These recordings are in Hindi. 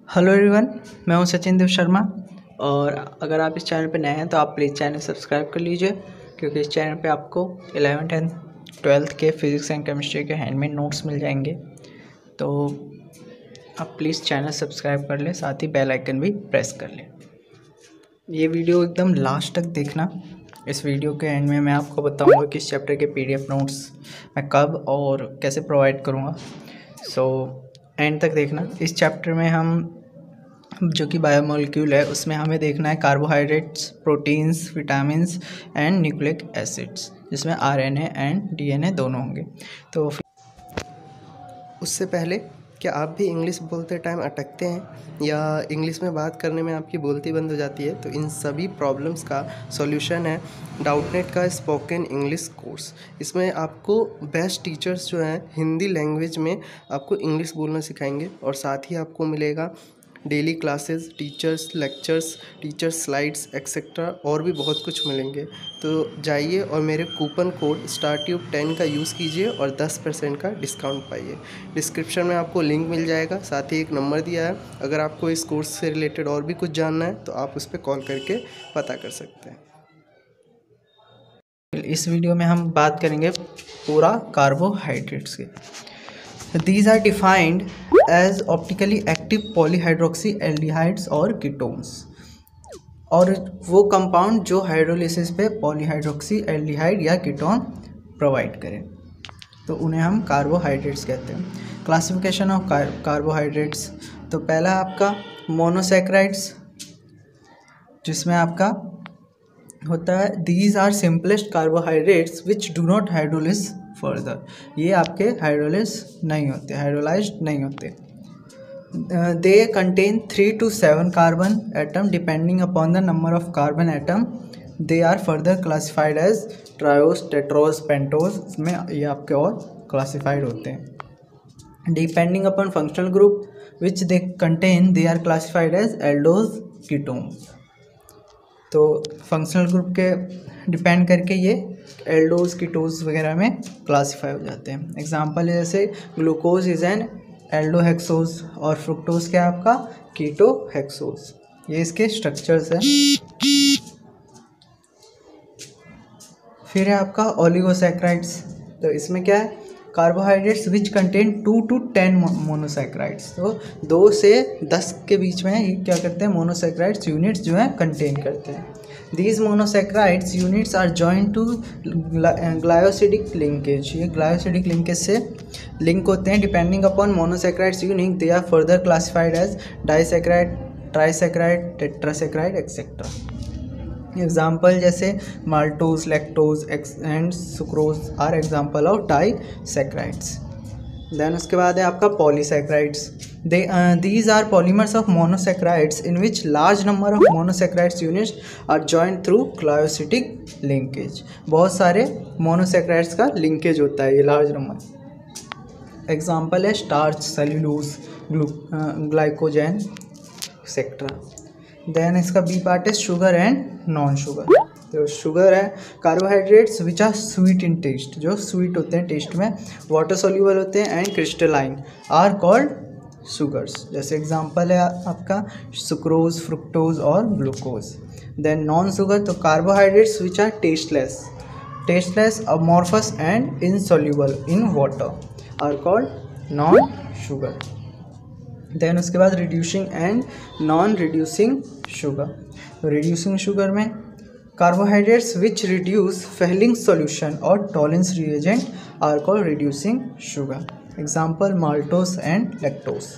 हेलो एवरीवन, मैं हूं सचिन देव शर्मा। और अगर आप इस चैनल पर नए हैं तो आप प्लीज़ चैनल सब्सक्राइब कर लीजिए, क्योंकि इस चैनल पे आपको 11th एंड 12th के फिज़िक्स एंड केमिस्ट्री के हैंडमेड नोट्स मिल जाएंगे। तो आप प्लीज़ चैनल सब्सक्राइब कर लें, साथ ही बेल आइकन भी प्रेस कर लें। ये वीडियो एकदम लास्ट तक देखना। इस वीडियो के एंड में मैं आपको बताऊँगा कि इस चैप्टर के PDF नोट्स मैं कब और कैसे प्रोवाइड करूँगा। सो एंड तक देखना। इस चैप्टर में हम जो कि बायोमोलिक्यूल है, उसमें हमें देखना है carbohydrates, proteins, vitamins and nucleic acids, जिसमें RNA एंड DNA दोनों होंगे। तो उससे पहले क्या आप भी इंग्लिश बोलते टाइम अटकते हैं या इंग्लिश में बात करने में आपकी बोलती बंद हो जाती है? तो इन सभी प्रॉब्लम्स का सॉल्यूशन है डाउटनेट का स्पोकन इंग्लिश कोर्स। इसमें आपको बेस्ट टीचर्स जो हैं हिंदी लैंग्वेज में आपको इंग्लिश बोलना सिखाएंगे, और साथ ही आपको मिलेगा daily classes, teachers lectures, teacher slides etcetera, और भी बहुत कुछ मिलेंगे। तो जाइए और मेरे कूपन कोड StarTube10 का यूज़ कीजिए और 10% का डिस्काउंट पाइए। डिस्क्रिप्शन में आपको लिंक मिल जाएगा, साथ ही एक नंबर दिया है। अगर आपको इस कोर्स से रिलेटेड और भी कुछ जानना है तो आप उस पर कॉल करके पता कर सकते हैं। इस वीडियो में हम बात करेंगे पूरा कार्बोहाइड्रेट्स के। These are defined as optically active polyhydroxy aldehydes और कीटोन्स, और वो कंपाउंड जो हाइड्रोलिसिस पे पॉलीहाइड्रोक्सी एल्डिहाइड या कीटोन प्रोवाइड करें, तो उन्हें हम कार्बोहाइड्रेट्स कहते हैं। क्लासिफिकेशन ऑफ कार्बोहाइड्रेट्स, तो पहला आपका मोनोसैकेराइड्स, जिसमें आपका होता है these are simplest carbohydrates which do not hydrolyse further. ये आपके हाइड्रोलाइज नहीं होते। They contain 3 to 7 carbon atom depending upon the number of carbon atom. They are further classified as triose, tetrose, pentose. इसमें ये आपके और क्लासिफाइड होते हैं। Depending upon functional group which they contain, they are classified as aldose, ketones. तो फंक्शनल ग्रुप के डिपेंड करके ये एल्डोज, कीटोज वगैरह में क्लासीफाई हो जाते हैं। एग्जांपल है जैसे ग्लूकोज इज एन एल्डोहेक्सोज और फ्रुक्टोज क्या है आपका कीटोहेक्सोज। ये इसके स्ट्रक्चर्स हैं। फिर है आपका ओलिगोसैकेराइड्स। तो इसमें क्या है carbohydrates which contain 2 to 10 monosaccharides. तो 2 से 10 के बीच में ये क्या करते हैं मोनोसैकेराइड्स यूनिट्स जो है कंटेन करते हैं। These monosaccharides units are joined to glycosidic linkage. ये ग्लायोसिडिक लिंकेज से लिंक होते हैं। Depending upon monosaccharides unit they are further classified as disaccharide, trisaccharide, tetrasaccharide etcetera. Example जैसे maltose, lactose and sucrose are example of disaccharides. Then उसके बाद है आपका polysaccharides. These are polymers of monosaccharides in which large number of monosaccharides units are joined through glyocydic linkage। बहुत सारे monosaccharides का linkage होता है, ये large number। एग्जाम्पल है starch, cellulose, glycogen etcetera. Then इसका बी पार्ट है शुगर एंड नॉन शुगर। तो शुगर है carbohydrates which are sweet in taste, जो स्वीट होते हैं टेस्ट में, वाटर सोल्यूबल होते हैं and crystalline are called sugars. जैसे एग्जांपल है आपका सुक्रोज, फ्रुक्टोज और ग्लूकोज। देन नॉन शुगर, तो carbohydrates which are tasteless, amorphous and insoluble in water are called non sugar. Then उसके बाद reducing and non reducing sugar. तो रिड्यूसिंग शुगर में carbohydrates which reduce Fehling solution और Tollens reagent are called reducing sugar. Example maltose and lactose.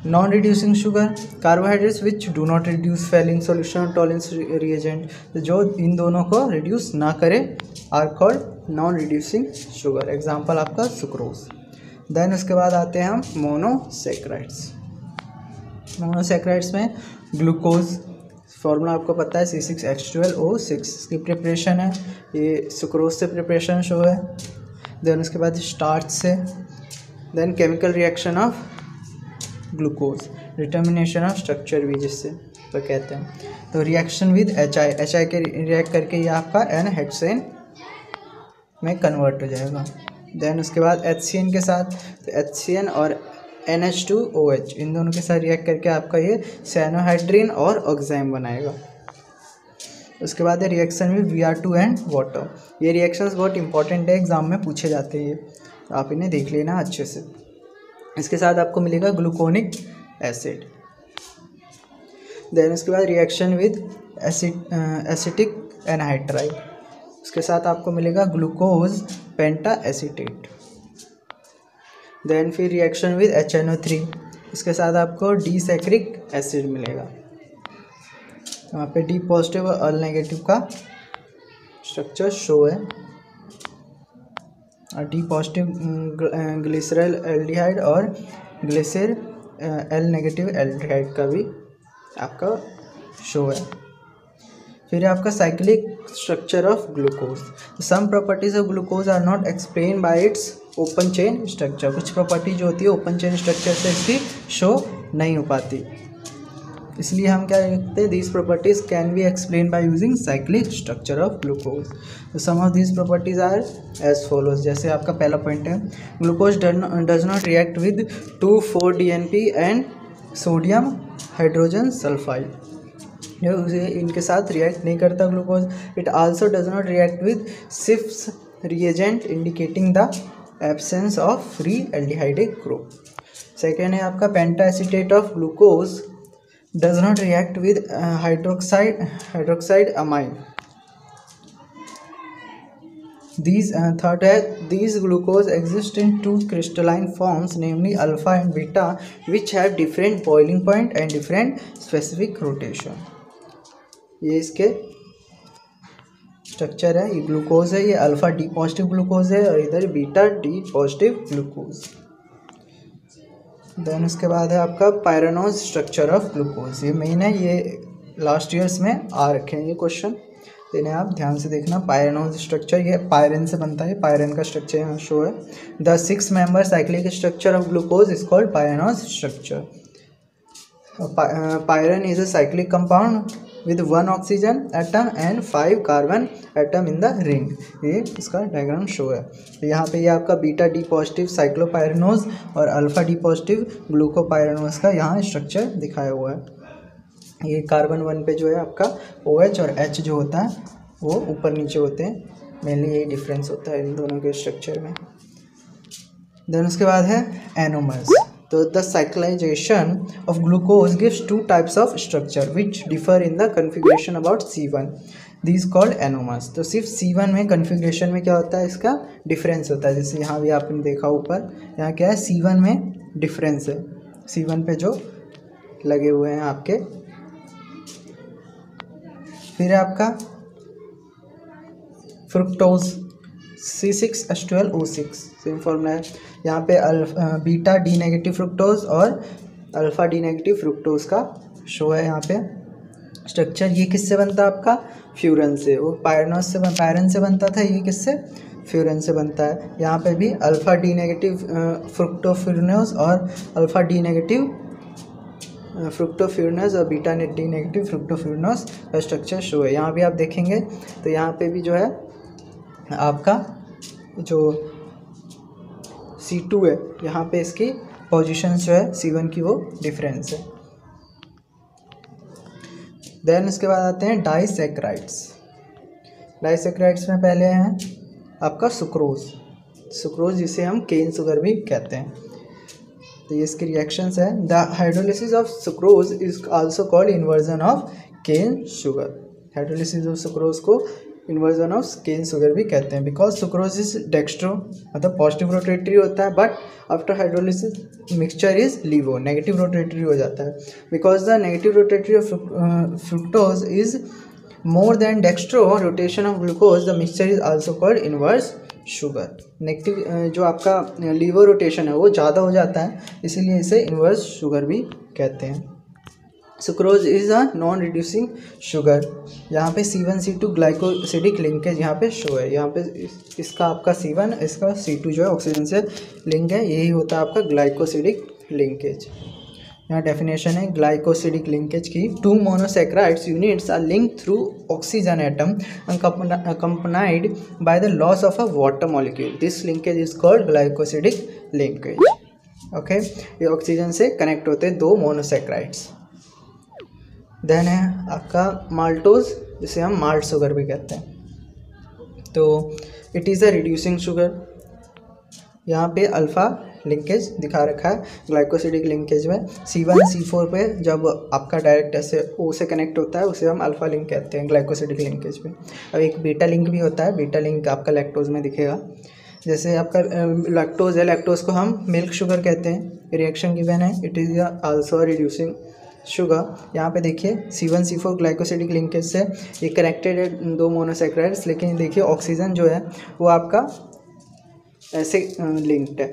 Non reducing sugar carbohydrates which do not reduce Fehling solution और टॉलेंस रिएजेंट। तो जो इन दोनों को रिड्यूस ना करे are called non reducing sugar. Example आपका सुक्रोज। देन उसके बाद आते हैं हम मोनोसैकेराइड्स। मोनोसैकेराइड्स में ग्लूकोज, फॉर्मूला आपको पता है C6H12O6। इसकी प्रिपरेशन है, ये सुक्रोज से प्रिपरेशन शो है। देन उसके बाद स्टार्च से। Then chemical reaction of glucose, determination of structure भी जिससे तो कहते हैं। तो रिएक्शन विद HI के रिएक्ट करके ये आपका N हेक्सेन में कन्वर्ट हो जाएगा। देन उसके बाद HCN के साथ, तो HCN और NH2OH, इन दोनों के साथ रिएक्ट करके आपका ये साइनोहाइड्रिन और ऑक्साइम बनाएगा। उसके बाद है reaction with Br2 and water. ये रिएक्शंस बहुत इंपॉर्टेंट है, एग्जाम में पूछे जाते हैं, ये आप इन्हें देख लेना अच्छे से। इसके साथ आपको मिलेगा ग्लूकोनिक एसिड। देन उसके बाद रिएक्शन विद एसिटिक एनहाइड्राइड, उसके साथ आपको मिलेगा ग्लूकोज पेंटा एसीटेट। देन फिर रिएक्शन विद HNO3, इसके साथ आपको डिसैक्रिक एसिड मिलेगा। यहाँ पे डी पॉजिटिव और अल नेगेटिव का स्ट्रक्चर शो है, और डी पॉजिटिव ग्लिसरल एल्डिहाइड और ग्लिसर एल नेगेटिव एल्डिहाइड का भी आपका शो है। फिर आपका cyclic structure of glucose. Some properties of glucose are not explain by its open chain structure. कुछ प्रॉपर्टी जो होती है ओपन चेन स्ट्रक्चर से इसकी शो नहीं हो पाती, इसलिए हम क्या लिखते हैं, these properties can be explain by using cyclic structure of glucose. Some of these properties are as follows. जैसे आपका पहला पॉइंट है, glucose does not react with 2,4-DNP and sodium hydrogen sulphide, उसे इनके साथ रिएक्ट नहीं करता glucose. It also does not react with Schiff's reagent indicating the absence of free aldehydic group. Second है आपका pentaacetate of glucose does not react with hydroxide amine. These glucose exist in two crystalline forms, namely alpha and beta, which have different boiling point and different specific rotation. ये इसके स्ट्रक्चर है, ये ग्लूकोज है, ये अल्फा डी पॉजिटिव ग्लूकोज है और इधर beta D positive glucose. Then उसके बाद है आपका पायरेनोज स्ट्रक्चर ऑफ ग्लूकोज। ये मेन है, ये लास्ट ईयर्स में आ रखे हैं ये क्वेश्चन, तो इन्हें आप ध्यान से देखना। पायरेनोज स्ट्रक्चर, ये पायरेन से बनता है, पायरेन का स्ट्रक्चर यहाँ शो है। The 6 member cyclic structure of glucose is called pyranose structure. Pyren is a cyclic compound with 1 oxygen atom and 5 carbon atom in the ring। ये इसका डायग्राम शो है। तो यहाँ पे ये आपका बीटा डी पॉजिटिव साइक्लोपायरेनोज और अल्फा डी पॉजिटिव ग्लूकोपायरेनोज का यहाँ स्ट्रक्चर दिखाया हुआ है। ये कार्बन 1 पे जो है आपका OH और H जो होता है वो ऊपर नीचे होते हैं, मेनली यही डिफरेंस होता है इन दोनों के स्ट्रक्चर में। देन उसके बाद है एनोमर्स। तो the cyclisation of glucose gives 2 types of structure which differ in the configuration about C1, this called anomers. तो सिर्फ C1 में कन्फिग्रेशन में क्या होता है, इसका डिफरेंस होता है। जैसे यहाँ भी आपने देखा ऊपर, यहाँ क्या है, C1 में डिफरेंस है, C1 पे जो लगे हुए हैं आपके। फिर है आपका फ्रुक्टोज C6H12O6, सेम फॉर्मूला है। यहाँ पे बीटा डी नेगेटिव फ्रुक्टोज और अल्फा डी नेगेटिव फ्रुक्टोज का शो है यहाँ पे स्ट्रक्चर। ये किससे बनता है आपका, फ्यूरन से। वो पायरेन से बनता था, ये किससे, फ्यूरन से बनता है। यहाँ पे भी अल्फा डी नेगेटिव फ्रुक्टोफ्यूरनोज और अल्फा डी नेगेटिव फ्रुक्टोफ्यूरनोज और बीटा डी नेगेटिव फ्रुक्टोफ्यूरनोज का स्ट्रक्चर शो है। यहाँ भी आप देखेंगे तो यहाँ पे भी जो है आपका जो C2 है, यहाँ पे इसकी पोजीशन जो है C1 की वो डिफरेंस है। देन उसके बाद आते हैं डाइसैक्राइड्स। डाइसैक्राइड्स में पहले हैं आपका सुक्रोज जिसे हम केन शुगर भी कहते हैं। तो ये इसकी रिएक्शंस है। The hydrolysis of sucrose is also called inversion of cane sugar. Hydrolysis of sucrose को इन्वर्जन ऑफ केन शुगर भी कहते हैं, बिकॉज सुक्रोज इज डेक्स्ट्रो, मतलब पॉजिटिव रोटेटरी होता है, but after hydrolysis mixture is laevo, negative rotatory हो जाता है। Because the negative rotatory of fructose is more than dextro rotation of glucose, the mixture is also called inverse sugar. Negative जो आपका लीवो रोटेशन है वो ज़्यादा हो जाता है, इसीलिए इसे इन्वर्स शुगर भी कहते हैं। Sucrose is a non reducing sugar. यहाँ पे C1C2 ग्लाइकोसिडिक लिंकेज यहाँ पे शो है। यहाँ पे इसका आपका C1, इसका C2 जो है ऑक्सीजन से लिंक है, यही होता है आपका ग्लाइकोसिडिक लिंकेज। यहाँ डेफिनेशन है ग्लाइकोसिडिक लिंकेज की, 2 monosaccharides units are linked through oxygen atom accompanied by the loss of a water molecule. This linkage is called glycosidic linkage. Okay, ये ऑक्सीजन से कनेक्ट होते हैं 2 मोनोसेक्राइड्स। देन है आपका माल्टोज, जिसे हम माल्ट शुगर भी कहते हैं। तो it is a reducing sugar. यहाँ पे अल्फ़ा लिंकेज दिखा रखा है ग्लाइकोसिडिक लिंकेज में। C1C4 पे जब आपका डायरेक्ट ऐसे O से कनेक्ट होता है उसे हम अल्फ़ा लिंक कहते हैं ग्लाइकोसिडिक लिंकेज पे। अब एक बीटा लिंक भी होता है, बीटा लिंक आपका लैक्टोज में दिखेगा। जैसे आपका लैक्टोज है, लैक्टोज को हम मिल्क शुगर कहते हैं। रिएक्शन गिवन है, it is also reducing sugar. यहाँ पे देखिए C1C4 ग्लाइकोसिडिक लिंकेज से ये कनेक्टेड है 2 मोनोसेक्राइड्स, लेकिन देखिए ऑक्सीजन जो है वो आपका ऐसे लिंक्ड है।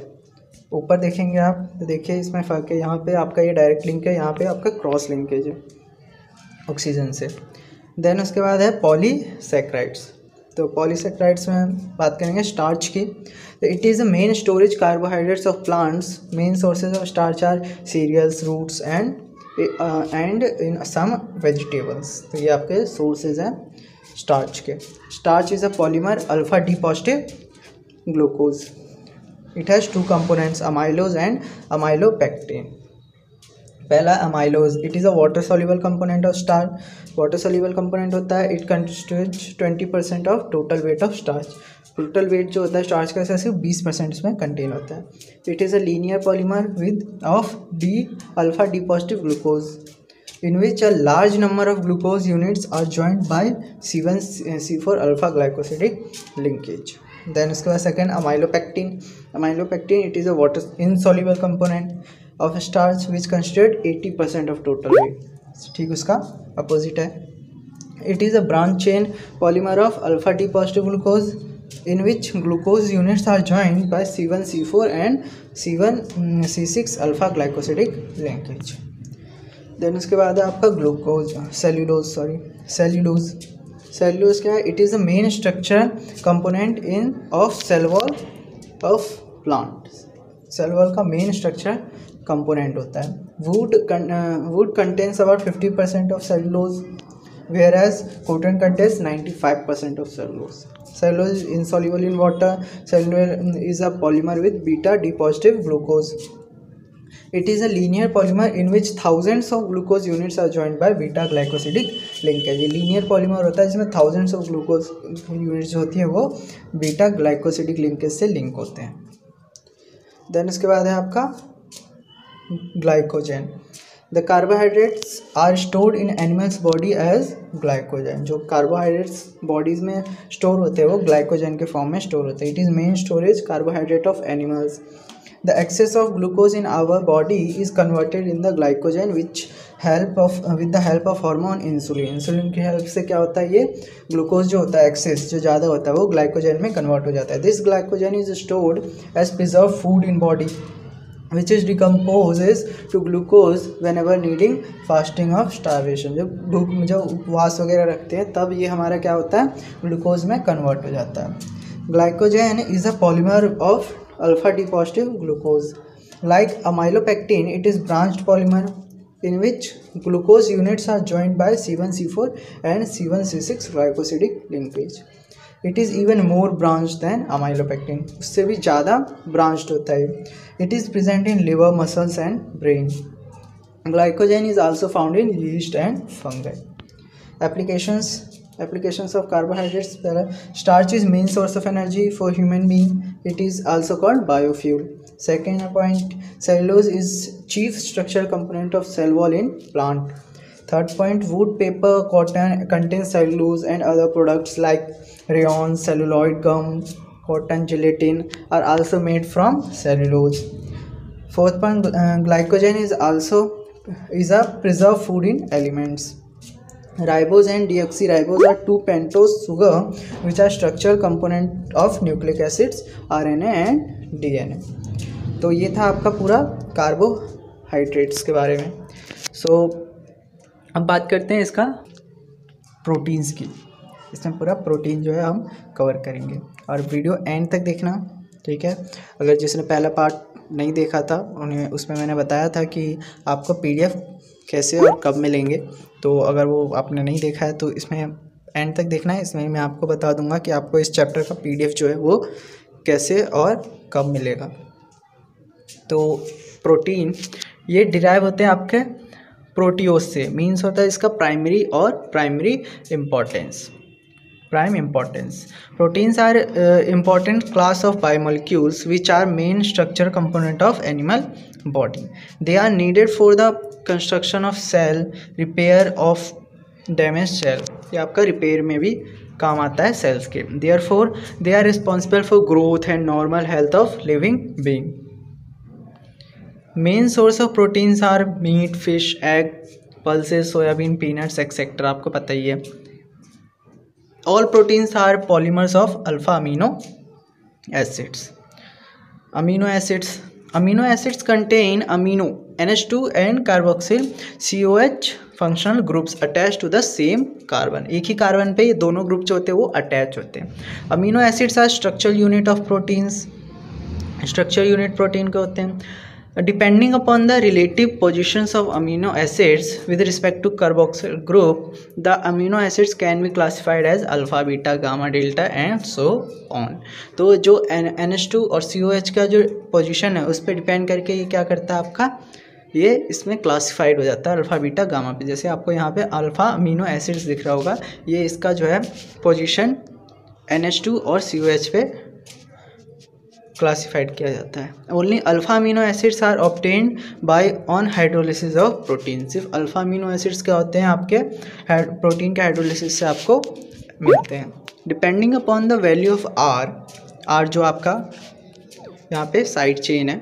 ऊपर देखेंगे आप तो देखिए इसमें फ़र्क है, यहाँ पे आपका ये डायरेक्ट लिंक है, यहाँ पे आपका क्रॉस लिंकेज है ऑक्सीजन से। देन उसके बाद है पॉलीसेक्राइड्स। तो पॉलीसेक्राइड्स में हम बात करेंगे स्टार्च की। तो it is a main storage carbohydrates of plants. Main sources of starch are cereals, roots and in some vegetables. तो ये आपके सोर्सेज हैं स्टार्च के। Starch is a polymer alpha D positive glucose. It has 2 components, amylose and amylopectin. पहला amylose, it is a water soluble component of starch. water soluble component होता है, it constitutes 20% of total weight of starch. total weight जो होता है starch का सिर्फ 20% इसमें contain होता है. it is a linear polymer with of D alpha D positive glucose in which a large number of glucose units are joined by C1C4 alpha glycosidic linkage. Then उसके बाद second amylopectin. amylopectin it is a water insoluble component of starch which constitute 80% of total weight. ठीक उसका अपोजिट है. it is a branch chain polymer of alpha D positive glucose in which glucose units are joined by C1C4 and C1C6 alpha glycosidic linkage. then उसके बाद है आपका ग्लूकोज सेल्यूलोज. सेल्यूलोज क्या है? It is the main structure component in of cell wall of plant. Cell wall का मेन स्ट्रक्चर कंपोनेंट होता है. Wood contains about 50% of cellulose whereas cotton contains 95% of cellulose. Cellulose is insoluble in water. Cellulose is a polymer with beta D positive glucose. It is a linear polymer in which thousands of glucose units are joined by beta glycosidic linkage. ये linear polymer होता है जिसमें thousands of glucose units जो होती है वो beta glycosidic linkage से link होते हैं. Then उसके बाद है आपका glycogen. The carbohydrates are stored in animals body as glycogen. जो carbohydrates bodies में store होते हैं वो glycogen के form में store होते हैं. It is main storage carbohydrate of animals. The excess of glucose in our body is converted in the glycogen with the help of hormone insulin. Insulin की हेल्प से क्या होता है, ये ग्लूकोज जो होता है एक्सेस जो ज़्यादा होता है वो ग्लाइकोजन में कन्वर्ट हो जाता है. This glycogen is stored as preserve food in body which is decomposes to glucose whenever needing fasting of starvation. जब उपवास वगैरह रखते हैं तब ये हमारा क्या होता है ग्लूकोज में कन्वर्ट हो जाता है. Glycogen is a polymer of alpha D positive glucose. Like amylopectin, it is branched polymer in which glucose units are joined by C1C4 and C1C6 glycosidic linkage. It is even more branched than amylopectin. उससे भी ज़्यादा branched होता है. It is present in liver, muscles and brain. Glycogen is also found in yeast and fungi. Applications of carbohydrates. Starch is main source of energy for human being. It is also called biofuel. Second point, cellulose is chief structural component of cell wall in plant. Third point, wood, paper, cotton contain cellulose and other products like rayon, celluloid gum, cotton, gelatin are also made from cellulose. Fourth point, glycogen is a preserved food in aliments. Ribose and deoxyribose are 2 pentose sugar which are structural component of nucleic acids, RNA and DNA. तो ये था आपका पूरा कार्बोहाइड्रेट्स के बारे में. अब बात करते हैं इसका प्रोटीन्स की. इसमें पूरा प्रोटीन जो है हम कवर करेंगे और वीडियो एंड तक देखना, ठीक है. अगर जिसने पहला पार्ट नहीं देखा था उन्हें उसमें मैंने बताया था कि आपको PDF कैसे और कब मिलेंगे. तो अगर वो आपने नहीं देखा है तो इसमें एंड तक देखना है. इसमें मैं आपको बता दूंगा कि आपको इस चैप्टर का PDF जो है वो कैसे और कब मिलेगा. तो प्रोटीन, ये डिराइव होते हैं आपके प्रोटियोस से, मीन्स होता है इसका प्राइमरी और primary importance, prime importance. Proteins are important class of biomolecules which are main structure component of animal body. They are needed for the construction of cell, repair of damaged cell. ये आपका रिपेयर में भी काम आता है सेल्स के. Therefore, they are responsible for growth and normal health of living being. Main source of proteins are meat, fish, egg, pulses, soybean, peanuts, etc. आपको पता ही है. All proteins are polymers of alpha amino acids. Amino acids. Amino acids contain amino NH2 and carboxyl COH functional groups attached to the same carbon. एक ही कार्बन पे ये दोनों ग्रुप जो होते हैं वो अटैच होते हैं. Amino acids are structural unit of proteins. Structural unit protein के होते हैं. Depending upon the relative positions of amino acids with respect to carboxyl group, the amino acids can be classified as alpha, beta, gamma, delta and so on. तो जो NH2 और COH का जो पोजीशन है उस पर डिपेंड करके ये क्या करता है आपका, ये इसमें क्लासिफाइड हो जाता है अल्फ़ा, बीटा, गामा पे. जैसे आपको यहाँ पे अल्फ़ा अमीनो एसिड्स दिख रहा होगा, ये इसका जो है पोजीशन NH2 और COH पे क्लासिफाइड किया जाता है. Only alpha amino acids are obtained by on hydrolysis of protein. सिर्फ अल्फा अमीनो एसिड्स क्या होते हैं आपके प्रोटीन के हाइड्रोलिसिस से आपको मिलते हैं. Depending upon the value of R जो आपका यहाँ पे साइड चेन है,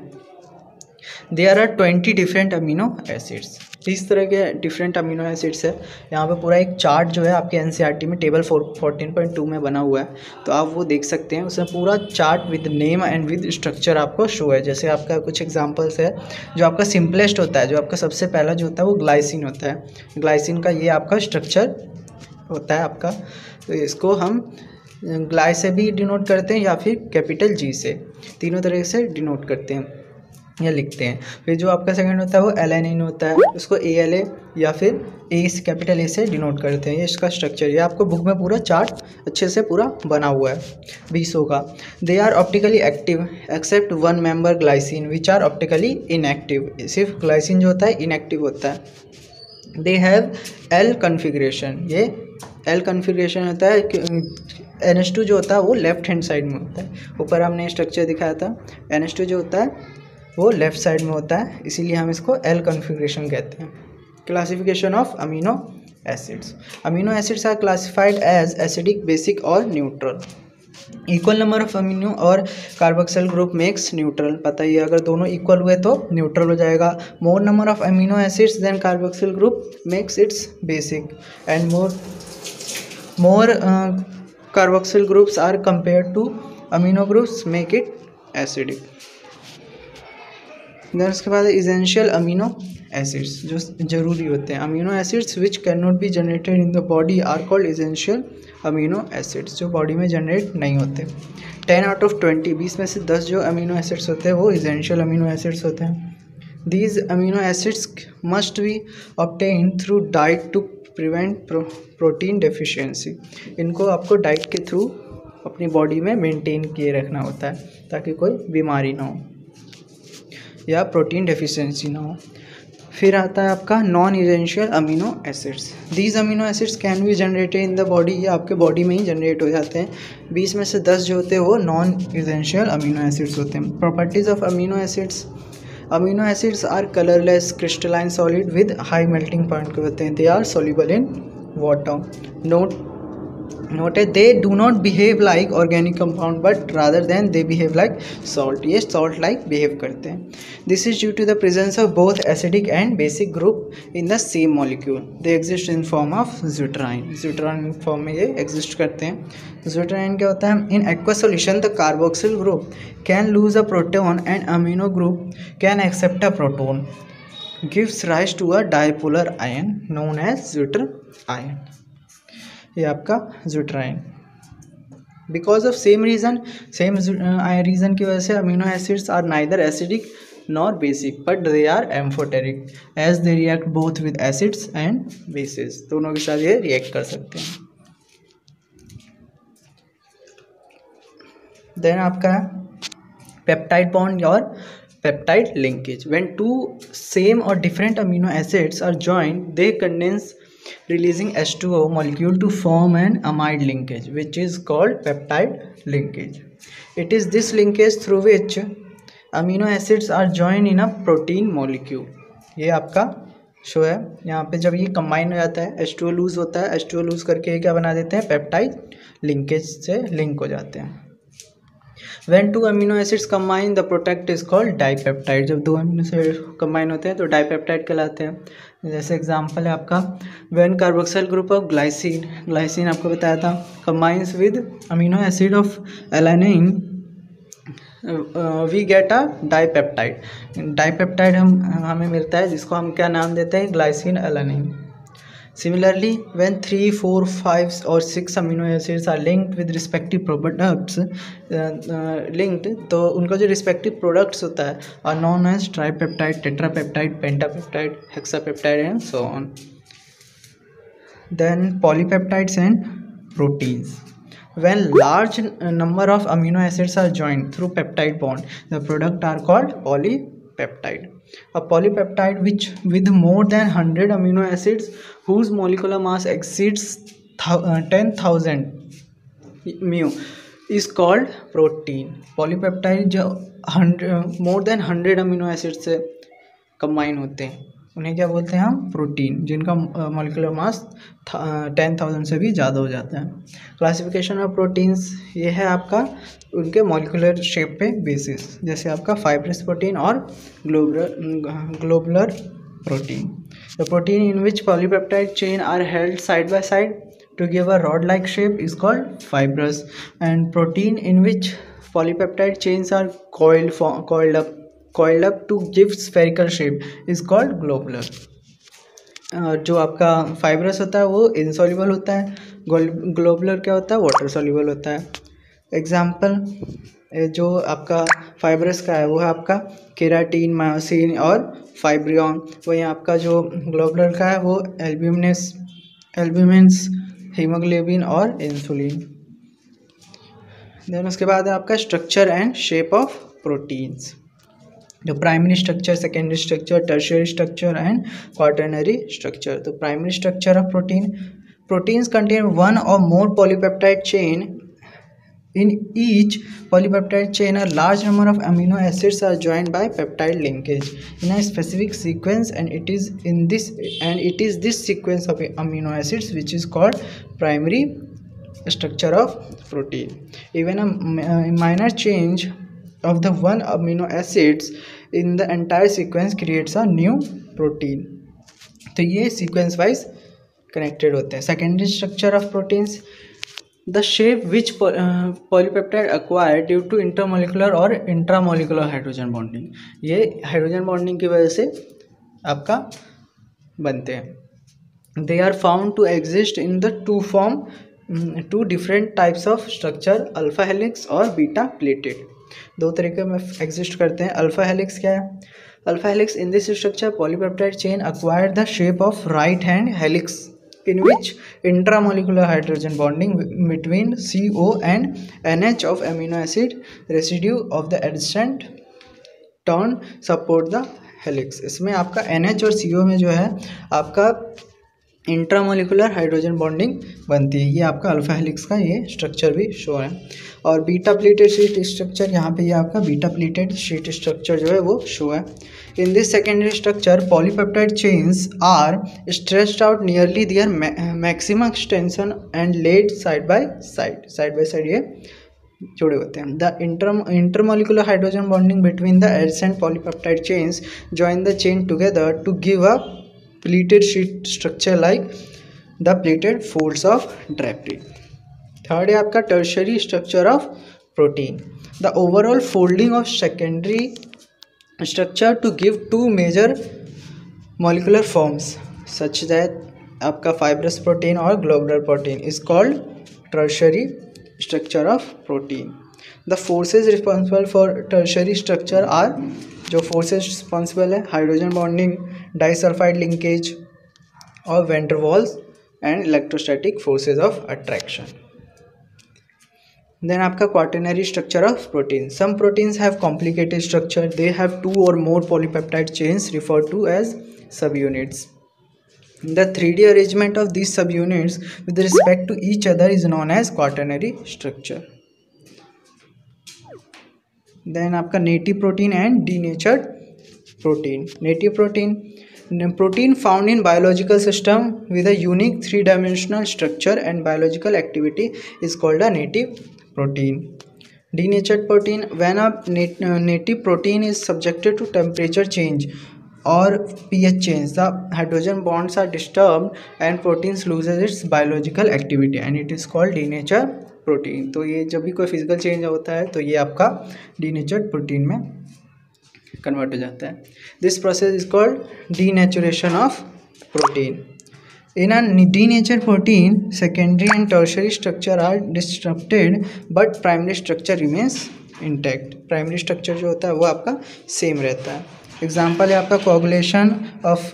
there are 20 different amino acids. 30 तरह के डिफरेंट अमीनो एसिड्स है. यहाँ पे पूरा एक चार्ट जो है आपके NCERT में टेबल 14.2 में बना हुआ है, तो आप वो देख सकते हैं. उसमें पूरा chart with name and with structure आपको शो है. जैसे आपका कुछ एग्जांपल्स है. जो आपका सिंपलेस्ट होता है, जो आपका सबसे पहला जो होता है वो ग्लाइसिन होता है. ग्लाइसिन का ये आपका स्ट्रक्चर होता है आपका. तो इसको हम ग्लाई से भी डिनोट करते हैं या फिर कैपिटल G से, तीनों तरह से डिनोट करते हैं या लिखते हैं. फिर जो आपका सेकंड होता है वो एलानिन होता है, उसको ALA या फिर कैपिटल A से डिनोट करते हैं. ये इसका स्ट्रक्चर, ये आपको बुक में पूरा चार्ट अच्छे से पूरा बना हुआ है 20 का. They are optically active except one member glycine which are optically inactive. सिर्फ ग्लाइसिन जो होता है इनएक्टिव होता है. They have L configuration. ये L कन्फिग्रेशन होता है. NH2 जो होता है वो लेफ्ट हैंड साइड में होता है. ऊपर हमने स्ट्रक्चर दिखाया था. NH2 जो होता है वो लेफ्ट साइड में होता है, इसीलिए हम इसको L कन्फिग्रेशन कहते हैं. Classification of amino acids. Amino acids are classified as acidic, basic और neutral. Equal number of amino और कार्बोक्सिल ग्रुप मेक्स न्यूट्रल. पता ही है, अगर दोनों इक्वल हुए तो न्यूट्रल हो जाएगा. More number of amino acids then carboxyl group makes its basic and more carboxyl groups are compared to amino groups make it acidic. Then उसके बाद इसेंशियल अमीनो एसिड्स, जो ज़रूरी होते हैं. Amino acids which can not be generated in the body are called essential amino acids, जो बॉडी में जनरेट नहीं होते. 10 आउट ऑफ 20, 20 में से 10 जो अमीनो एसिड्स होते हैं वो इसेंशियल अमीनो एसिड्स होते हैं. These amino acids must be obtain through diet to prevent protein deficiency. इनको आपको डाइट के थ्रू अपनी बॉडी में मेंटेन किए रखना होता है ताकि कोई बीमारी ना हो या प्रोटीन डेफिशिएंसी ना हो. फिर आता है आपका non essential amino acids. These amino acids can be generated in the body. ये आपके बॉडी में ही जनरेट हो जाते हैं. 20 में से 10 जो होते हैं वो नॉन इसेंशियल अमीनो एसिड्स होते हैं. Properties of amino acids. Amino acids are colourless, crystalline solid with high melting point के होते हैं. They are soluble in water. Noted, they do not behave like organic compound but rather than they behave like salt. ये salt like behave करते हैं. This is due to the presence of both acidic and basic group in the same molecule. They exist in form of zwitterine. Zwitterine form में ये exist करते हैं. Zwitterine क्या होता है? In aqueous solution, the carboxyl group can lose a proton and amino group can accept a proton. Gives rise to a dipolar ion known as zwitterion. ये आपका zwitterine. Because of same reason की वजह से amino acids are neither acidic nor basic but they are amphoteric as they react both with acids and bases. दोनों के साथ ये रिएक्ट कर सकते हैं. देन आपका पेप्टाइड बॉन्ड और peptide linkage. When two same or different amino acids are joined, they condense, releasing H2O molecule to form an amide linkage, which is called peptide linkage. It is this linkage through which amino acids are joined in a protein molecule. ये आपका शो है यहाँ पे, जब ये कंबाइन हो जाता है H2O लूज होता है, H2O लूज करके ये क्या बना देते हैं, पेप्टाइड लिंकेज से लिंक हो जाते हैं. When two amino acids combine, the product is called dipeptide. जब दो अमीनो एसिड कंबाइन होते हैं तो डाइपेप्टाइड कहलाते हैं. जैसे एग्जांपल है आपका when carboxyl group of glycine आपको बताया था combines with amino acid of alanine, we get a dipeptide हमें मिलता है, जिसको हम क्या नाम देते हैं, glycine alanine. Similarly, when 3, 4, 5 or 6 amino acids are linked with respective products, तो उनका जो respective products होता है are known as tripeptide, tetrapeptide, pentapeptide, hexapeptide and so on. Then polypeptides and proteins. When large number of amino acids are joined through peptide bond, the product are called polypeptide. A polypeptide with more than 100 amino acids whose molecular mass exceeds 10,000 mu is called protein. Polypeptide जो more than 100 amino acids से कंबाइन होते हैं उन्हें क्या बोलते हैं हम, प्रोटीन, जिनका मॉलिक्यूलर मास 10,000 से भी ज़्यादा हो जाता है. क्लासिफिकेशन ऑफ प्रोटीन्स ये है आपका उनके मॉलिक्यूलर शेप पे बेसिस, जैसे आपका फाइब्रस प्रोटीन और globular protein. The protein in which polypeptide chain are held side by side to give a rod-like shape is called fibrous, and protein in which polypeptide chains are coiled up to give spherical shape is called globular. जो आपका फाइब्रस होता है वो इनसॉल्युबल होता है, ग्लोबुलर क्या होता है, वाटर सॉल्युबल होता है. एग्जाम्पल जो आपका फाइब्रस का है वो है आपका केराटिन, मायोसिन और फाइब्रियन. वहीं आपका जो ग्लोबुलर का है वो एल्ब्यूमिन्स, हीमोग्लोबिन और इंसुलिन. देन उसके बाद है आपका structure and shape of proteins. जो primary structure, secondary structure, tertiary structure and quaternary structure. तो primary structure of proteins contain one or more polypeptide chain. In each polypeptide chain, a large number of amino acids are joined by peptide linkage in a specific sequence, and it is this sequence of amino acids which is called primary structure of protein. Even a minor change of the one amino acids in the entire sequence creates a new protein. तो ये sequence wise connected होते हैं. Secondary structure of proteins. The shape which polypeptide acquire due to intermolecular और intramolecular hydrogen bonding. ये हाइड्रोजन बॉन्डिंग की वजह से आपका बनते हैं. They are found to exist in the two different types of structure, alpha helix और बीटा प्लेटेड. दो तरीके में एग्जिस्ट करते हैं. अल्फा हेलिक्स क्या है? Alpha helix in this structure polypeptide chain acquired the shape of right hand helix in which intramolecular hydrogen bonding between CO and NH of amino acid residue of the adjacent turn support the helix. इसमें आपका NH और CO में जो है आपका इंट्रामोलिकुलर हाइड्रोजन बॉन्डिंग बनती है. ये आपका अल्फा हेलिक्स का ये स्ट्रक्चर भी शो है. और बीटा प्लेटेड शीट स्ट्रक्चर, यहाँ पे ये आपका बीटा प्लेटेड शीट स्ट्रक्चर जो है वो शो है. In this secondary structure polypeptide chains are stretched out nearly their maximum extension and laid side by side ये जुड़े होते हैं. The intermolecular hydrogen bonding between the adjacent polypeptide chains join the chain together to give a pleated sheet structure like the pleated folds of drapery. Third है आपका tertiary structure of protein. The overall folding of secondary structure to give two major molecular forms such that आपका fibrous protein और globular protein is called tertiary structure of protein. The forces responsible for tertiary structure are जो फोर्सेस रिस्पॉन्सिबल है हाइड्रोजन बॉन्डिंग, डाइसल्फाइड लिंकेज और van der Waals and electrostatic forces of attraction. Then आपका quaternary structure of protein. Some proteins have complicated structure. They have 2 or more polypeptide chains referred to as subunits. The 3D arrangement of these subunits with respect to each other is known as quaternary structure. Then आपका native protein and denatured protein. Native protein found in biological system with a unique 3-dimensional structure and biological activity is called a native protein. Denatured protein, when a native protein is subjected to temperature change or pH change, the hydrogen bonds are disturbed and proteins loses its biological activity and it is called denatured protein. तो ये जब भी कोई फिजिकल चेंज होता है तो ये आपका denatured protein में कन्वर्ट हो जाता है. This process is called denaturation of protein. In a denatured protein, secondary and tertiary structure are disrupted, but primary structure remains intact. Primary structure जो होता है वो आपका सेम रहता है. एग्जाम्पल है आपका कोगुलेशन ऑफ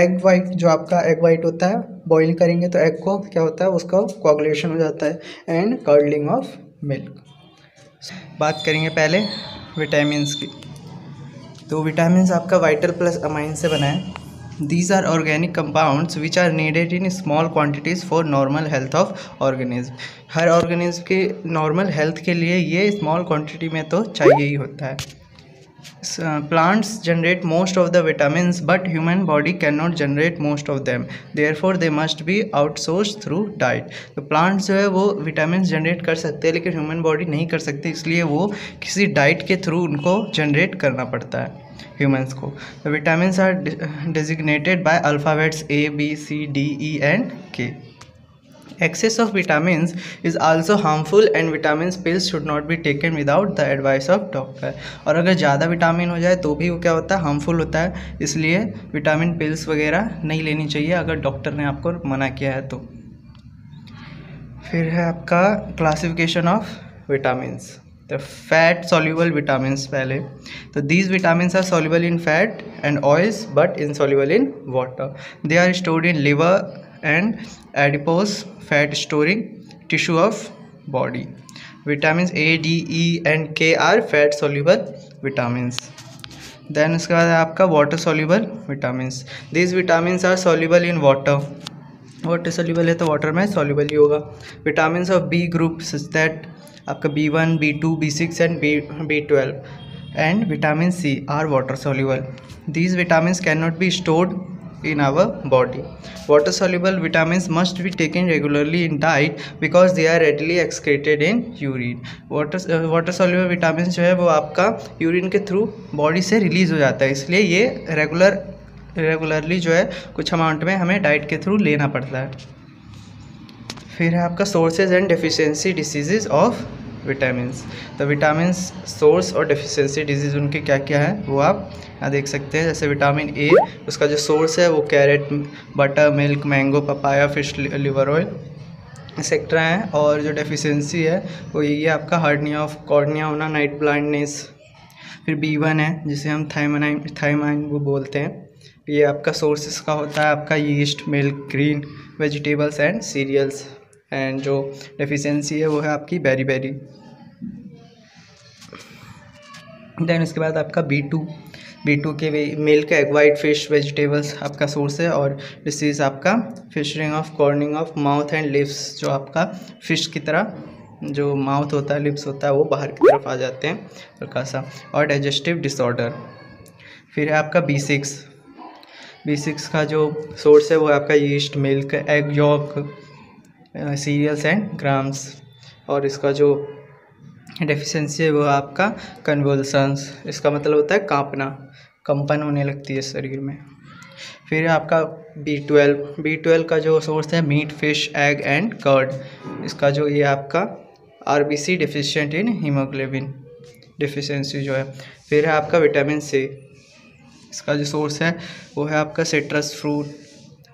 एग वाइट. जो आपका एग वाइट होता है, बॉईल करेंगे तो एग को क्या होता है, उसका कोगुलेशन हो जाता है. And curdling of milk. बात करेंगे पहले विटामिन्स की. तो विटामिन्स आपका वाइटल प्लस अमाइन से बना है. These are organic compounds which are needed in small quantities for normal health of organism. Her organism के नॉर्मल हेल्थ के लिए ये स्मॉल क्वांटिटी में तो चाहिए ही होता है. Plants generate most of the vitamins, but human body cannot generate most of them. Therefore, they must be outsourced through diet. तो plants जो है वो vitamins जनरेट कर सकते हैं लेकिन ह्यूमन बॉडी नहीं कर सकती, इसलिए वो किसी डाइट के थ्रू उनको जनरेट करना पड़ता है ह्यूमंस को. The vitamins are designated by alphabets A, B, C, D, E and K. Excess of vitamins is also harmful and vitamins pills should not be taken without the advice of doctor. और अगर ज़्यादा विटामिन हो जाए तो भी वो क्या होता है, हार्मफुल होता है. इसलिए विटामिन पिल्स वगैरह नहीं लेनी चाहिए अगर डॉक्टर ने आपको मना किया है तो. फिर है आपका क्लासिफिकेशन ऑफ विटामिन्स. तो फैट सॉल्युबल विटामिन्स पहले. तो these vitamins are soluble in fat and oils but insoluble in water. They are stored in liver and adipose fat storing tissue of body. Vitamins A, D, E and K are fat soluble vitamins. Then उसके बाद है आपका water soluble vitamins. These vitamins are soluble in water. Water soluble है तो water में soluble ही होगा. Vitamins of B group such that आपका B1, B2, B6 and B12 and vitamin C are water soluble. These vitamins cannot be stored in our body. Water soluble vitamins must be taken regularly in diet because they are readily excreted in urine. Water soluble vitamins जो है वो आपका यूरिन के थ्रू बॉडी से रिलीज़ हो जाता है, इसलिए ये रेगुलरली जो है कुछ अमाउंट में हमें डाइट के थ्रू लेना पड़ता है. फिर है आपका sources and deficiency diseases of vitamins. तो विटामिन्स सोर्स और डेफिशिएंसी डिजीज़ उनके क्या क्या है वो आप यहाँ देख सकते हैं. जैसे विटामिन ए, उसका जो सोर्स है वो carrot, butter, milk, mango, papaya, fish liver oil etcetera है. और जो डेफिशिएंसी है वो यही है आपका हार्डनिया ऑफ कॉर्निया होना, नाइट ब्लाइंडनेस. फिर B1 है जिसे हम थायमाइन वो बोलते हैं. ये आपका सोर्सेस का होता है आपका yeast, milk, green vegetables and cereals. And जो डेफिशिएंसी है वो है आपकी बेरी. देन उसके बाद आपका B2 के milk, egg white, fish, vegetables आपका सोर्स है. और डिसीज़ आपका fissuring of corners of mouth and lips. जो आपका फिश की तरह जो माउथ होता है, लिप्स होता है, वो बाहर की तरफ आ जाते हैं हल्का सा. और डाइजेस्टिव डिसऑर्डर. फिर है आपका B6 का जो सोर्स है वो है आपका yeast, milk, egg yolk, cereals and grams. और इसका जो डेफिशिएंसी है वो आपका कन्वल्सन्स. इसका मतलब होता है कांपना, कंपन होने लगती है शरीर में. फिर आपका B12 का जो सोर्स है meat, fish, egg and curd. इसका जो ये आपका RBC deficient in haemoglobin deficiency जो है. फिर है आपका विटामिन C. इसका जो सोर्स है वो है आपका citrus fruit,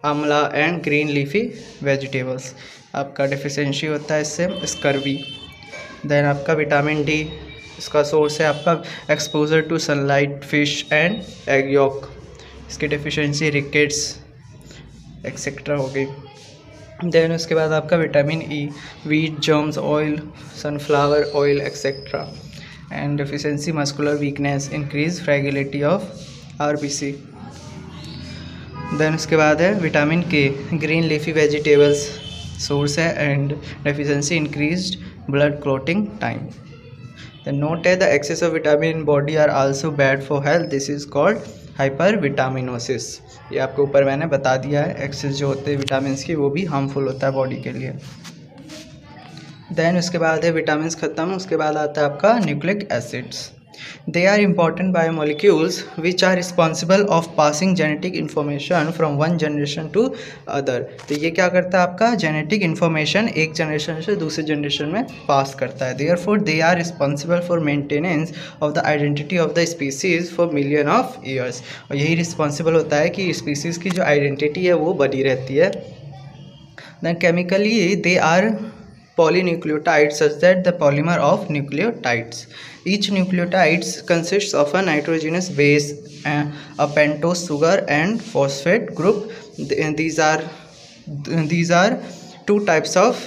amla and green leafy vegetables. आपका डेफिशिएंसी होता है इससे स्कर्वी. देन आपका विटामिन D. इसका सोर्स है आपका exposure to sunlight, fish and egg yolk. इसकी डेफिशिएंसी रिकेट्स एक्सेट्रा हो गई. देन उसके बाद आपका vitamin E, wheat germs oil, sunflower oil etcetera, and deficiency muscular weakness, increase fragility of RBC. Then उसके बाद है vitamin K, green leafy vegetables source है, and deficiency increased blood clotting time. The note है the excess of vitamin in body are also bad for health, this is called hypervitaminosis. ये आपको ऊपर मैंने बता दिया है, एक्सेस जो होते हैं विटामिन की वो भी हार्मफुल होता है बॉडी के लिए। देन उसके बाद है विटामिन खत्म, उसके बाद आता है आपका nucleic acids. They are important biomolecules which are responsible of passing genetic information from one generation to other. तो ये क्या करता है, आपका जेनेटिक इन्फॉर्मेशन एक जनरेशन से दूसरे जनरेशन में पास करता है। Therefore they are responsible for maintenance of the identity of the species for million of years. और यही रिस्पॉन्सिबल होता है कि स्पीसीज़ की जो आइडेंटिटी है वो बनी रहती है। Then chemically they are polynucleotides such that the polymer of nucleotides. Each nucleotides consists of a nitrogenous base, a pentose sugar and phosphate group. These are two types of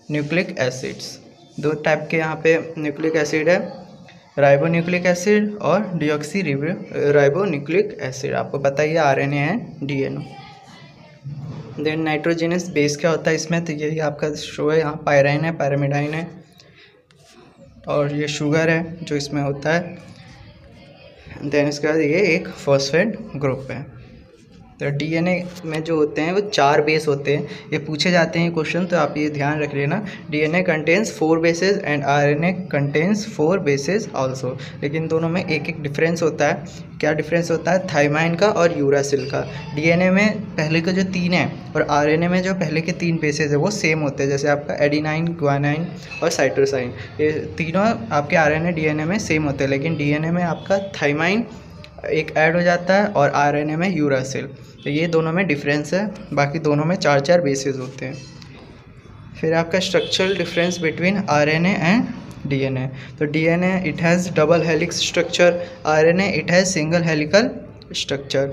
nucleic acids. दो टाइप के यहाँ पे न्यूक्लिक एसिड है, राइबोन्यूक्लिक एसिड और डिऑक्सी राइबोन्यूक्लिक एसिड। आपको पता ही है आरएनए है डीएनए। देन नाइट्रोजनस बेस क्या होता है इसमें, तो यही आपका शो है, यहाँ पायराइन है, पैरामिडाइन है, और ये शुगर है जो इसमें होता है। देन इसके बाद ये एक फॉस्फेट ग्रुप है। तो डीएनए में जो होते हैं वो 4 बेस होते हैं, ये पूछे जाते हैं क्वेश्चन, तो आप ये ध्यान रख लेना। DNA contains 4 bases and RNA contains 4 bases also. लेकिन दोनों में एक एक डिफरेंस होता है। क्या डिफरेंस होता है, थाइमाइन का और यूरासिल का। डीएनए में पहले का जो 3 है और आरएनए में जो पहले के 3 बेसेस है वो सेम होते हैं, जैसे आपका एडिनाइन, ग्वानाइन और साइटोसाइन, ये तीनों आपके आरएनए डीएनए में सेम होते हैं। लेकिन डीएनए में आपका थाइमाइन एक ऐड हो जाता है और आरएनए में यूरासिल, तो ये दोनों में डिफरेंस है। बाकी दोनों में 4 बेसेस होते हैं। फिर आपका structural difference between RNA and DNA. तो DNA it has double helix structure, RNA it has single helical structure.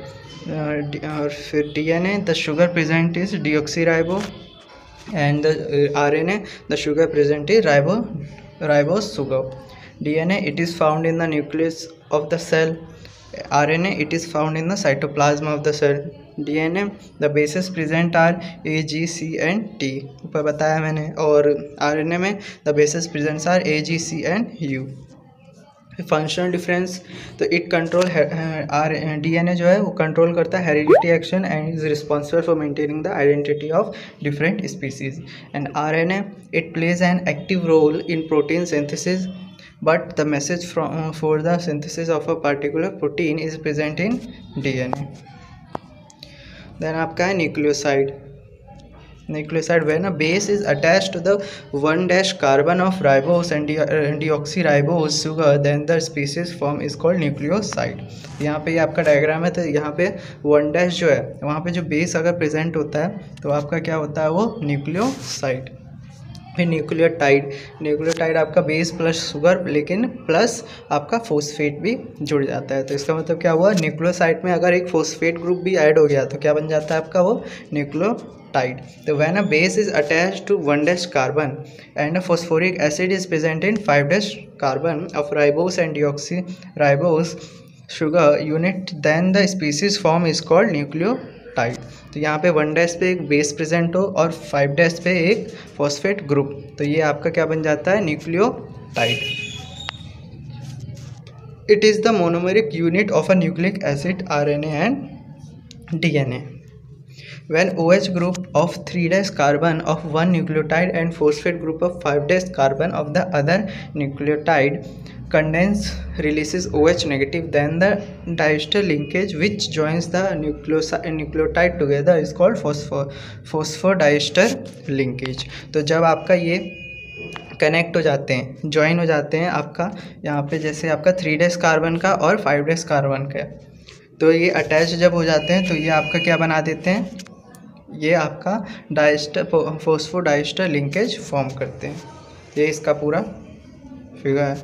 और फिर DNA the sugar present is deoxyribo and the RNA the sugar present is ribose sugar. DNA it is found in the nucleus of the cell, RNA it is found in the cytoplasm of the cell. DNA the bases present are A, G, C and T, ऊपर बताया मैंने। और RNA में the bases present are A, G, C and U। Functional difference, तो इट कंट्रोल डीएनए जो है वो कंट्रोल करता है heredity action and is responsible for maintaining the identity of different species. And RNA it plays an active role in protein synthesis, but the message for the synthesis of a particular protein is present in DNA. Then आपका है nucleoside. Nucleoside when a base is attached to the 1' carbon of ribose and deoxyribose sugar, then the species form is called nucleoside। यहाँ पे ये आपका डायग्राम है, तो यहाँ पे 1' जो है वहाँ पे जो बेस अगर प्रेजेंट होता है तो आपका क्या होता है, वो न्यूक्लियोसाइड। फिर न्यूक्लियोटाइड आपका बेस प्लस शुगर लेकिन प्लस आपका फॉस्फेट भी जुड़ जाता है। तो इसका मतलब क्या हुआ, न्यूक्लियोसाइड में अगर एक फॉस्फेट ग्रुप भी ऐड हो गया तो क्या बन जाता है आपका, वो न्यूक्लियोटाइड। तो when a base is attached to 1' carbon and a phosphoric acid is present in 5' carbon of ribose and deoxyribose sugar unit, then the species form is called nucleotide. तो यहाँ पे 1' पे एक बेस प्रेजेंट हो और 5' पे एक फॉस्फेट ग्रुप, तो ये आपका क्या बन जाता है, nucleotide. It is the monomeric unit of a nucleic acid RNA and DNA। When OH group of 3' carbon of one nucleotide and phosphate group of 5' carbon of the other nucleotide condense releases OH negative, then the diester linkage which joins the nucleotide together is called phosphodiester linkage। तो जब आपका ये कनेक्ट हो जाते हैं, ज्वाइन हो जाते हैं आपका यहाँ पे, जैसे आपका 3' कार्बन का और 5' कार्बन का, तो ये अटैच जब हो जाते हैं तो ये आपका क्या बना देते हैं, ये आपका डाइस्टर फॉस्फोडाइस्टर लिंकेज फॉर्म करते हैं। ये इसका पूरा फिगर है,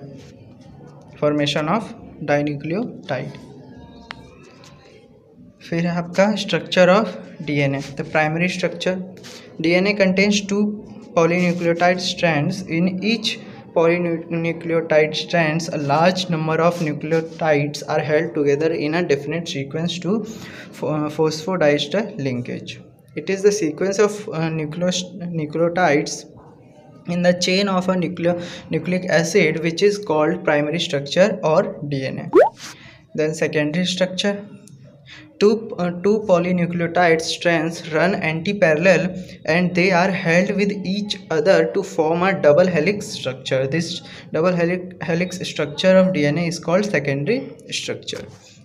फॉर्मेशन ऑफ डाइन्यूक्लियोटाइड। फिर आपका structure of DNA. The primary structure, DNA contains 2 polynucleotide strands. In each polynucleotide strands, a large number of nucleotides are held together in a definite sequence to phosphodiester linkage. It is the sequence of nucleotides in the chain of a nucleic acid which is called primary structure or DNA. Then secondary structure, two polynucleotide strands run anti-parallel and they are held with each other to form a double helix structure. This double helix structure of DNA is called secondary structure.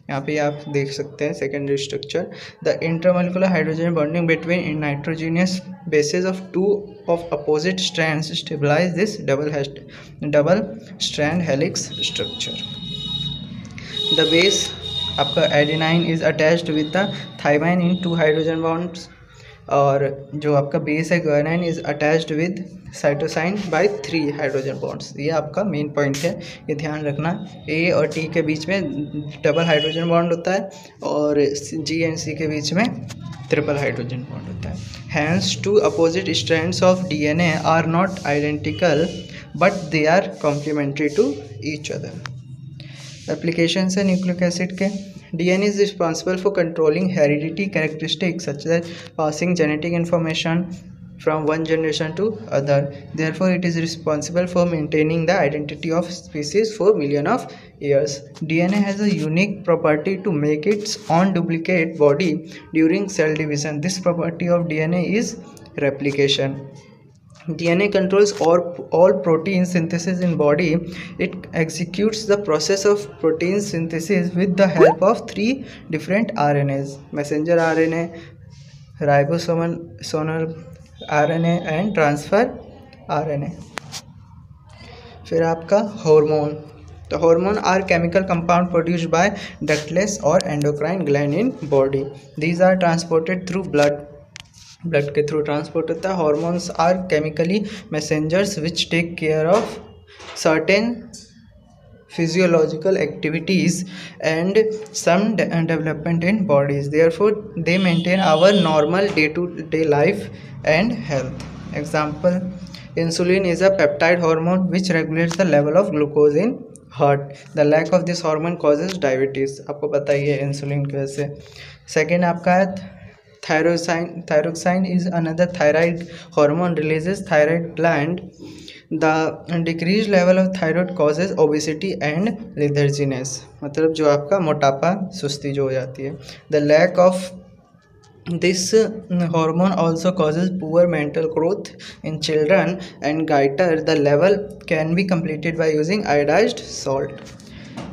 यहाँ पे आप देख सकते हैं secondary structure. The intermolecular hydrogen bonding between nitrogenous bases of two of opposite strands stabilize this double strand helix structure. The base आपका adenine is attached with the thymine in 2 hydrogen bonds, और जो आपका बेस है guanine is attached with cytosine by 3 hydrogen bonds. ये आपका मेन पॉइंट है, ये ध्यान रखना। ए और टी के बीच में डबल हाइड्रोजन बॉन्ड होता है और जी एंड सी के बीच में ट्रिपल हाइड्रोजन बॉन्ड होता है। Hence 2 opposite strands of DNA are not identical but they are complementary to each other. Application है न्यूक्लिक एसिड के। DNA is responsible for controlling heredity characteristics such as passing genetic information from one generation to other. Therefore, it is responsible for maintaining the identity of species for millions of years. DNA has a unique property to make its own duplicate body during cell division. This property of DNA is replication. DNA controls all protein synthesis in body. It executes the process of protein synthesis with the help of 3 different RNAs: messenger RNA, ribosomal RNA and transfer RNA. फिर आपका हार्मोन। तो hormone are chemical compound produced by ductless or endocrine gland in body. These are transported through blood के थ्रू ट्रांसपोर्ट होता है. Hormones are chemically messengers which take care of certain physiological activities and some development in bodies. Therefore, they maintain our normal day-to-day life and health. Example, insulin is a peptide hormone which regulates the level of glucose in heart. The lack of this hormone causes diabetes. आपको पता ही है इंसुलिन की वजह से. Second आपका है thyroxine is another thyroid hormone, releases thyroid gland. The decreased level of thyroid causes obesity and letharginess. मतलब जो आपका मोटापा सुस्ती जो हो जाती है. The lack of this hormone also causes poor mental growth in children and goiter. The level can be completed by using iodized salt.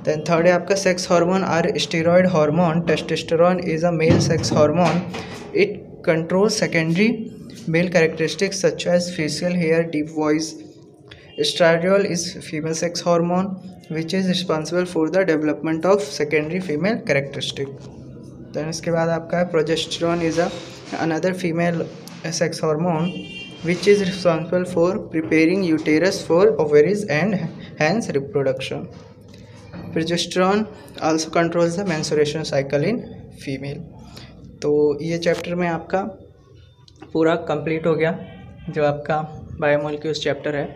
Then third है आपका sex hormone are steroid hormone. Testosterone is a male sex hormone. It controls secondary male characteristics such as facial hair, deep voice. Estradiol is female sex hormone which is responsible for the development of secondary female characteristic. Then इसके बाद आपका है progesterone is another female sex hormone which is responsible for preparing uterus for ovaries and hence reproduction. Progesterone also controls the menstruation cycle in female. तो ये चैप्टर में आपका पूरा कंप्लीट हो गया जो आपका बायोमोलिक्यूल्स चैप्टर है.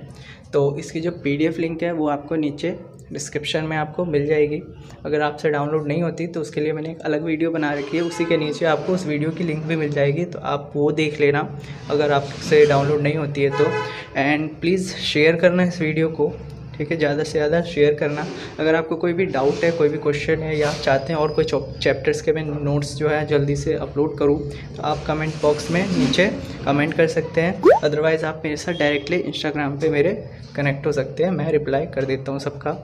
तो इसकी जो PDF लिंक है वो आपको नीचे डिस्क्रिप्शन में आपको मिल जाएगी. अगर आपसे डाउनलोड नहीं होती तो उसके लिए मैंने एक अलग वीडियो बना रखी है, उसी के नीचे आपको उस वीडियो की लिंक भी मिल जाएगी, तो आप वो देख लेना अगर आपसे डाउनलोड नहीं होती है तो. एंड प्लीज़ शेयर करना इस वीडियो को, ठीक है, ज़्यादा से ज़्यादा शेयर करना. अगर आपको कोई भी डाउट है, कोई भी क्वेश्चन है या चाहते हैं और कोई चैप्टर्स के मैं नोट्स जो है जल्दी से अपलोड करूं तो आप कमेंट बॉक्स में नीचे कमेंट कर सकते हैं. अदरवाइज़ आप मेरे साथ डायरेक्टली इंस्टाग्राम पे मेरे कनेक्ट हो सकते हैं, मैं रिप्लाई कर देता हूं सबका.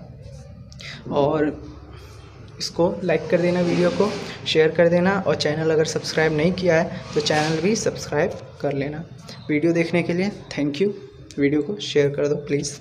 और इसको लाइक कर देना, वीडियो को शेयर कर देना, और चैनल अगर सब्सक्राइब नहीं किया है तो चैनल भी सब्सक्राइब कर लेना. वीडियो देखने के लिए थैंक यू. वीडियो को शेयर कर दो प्लीज़.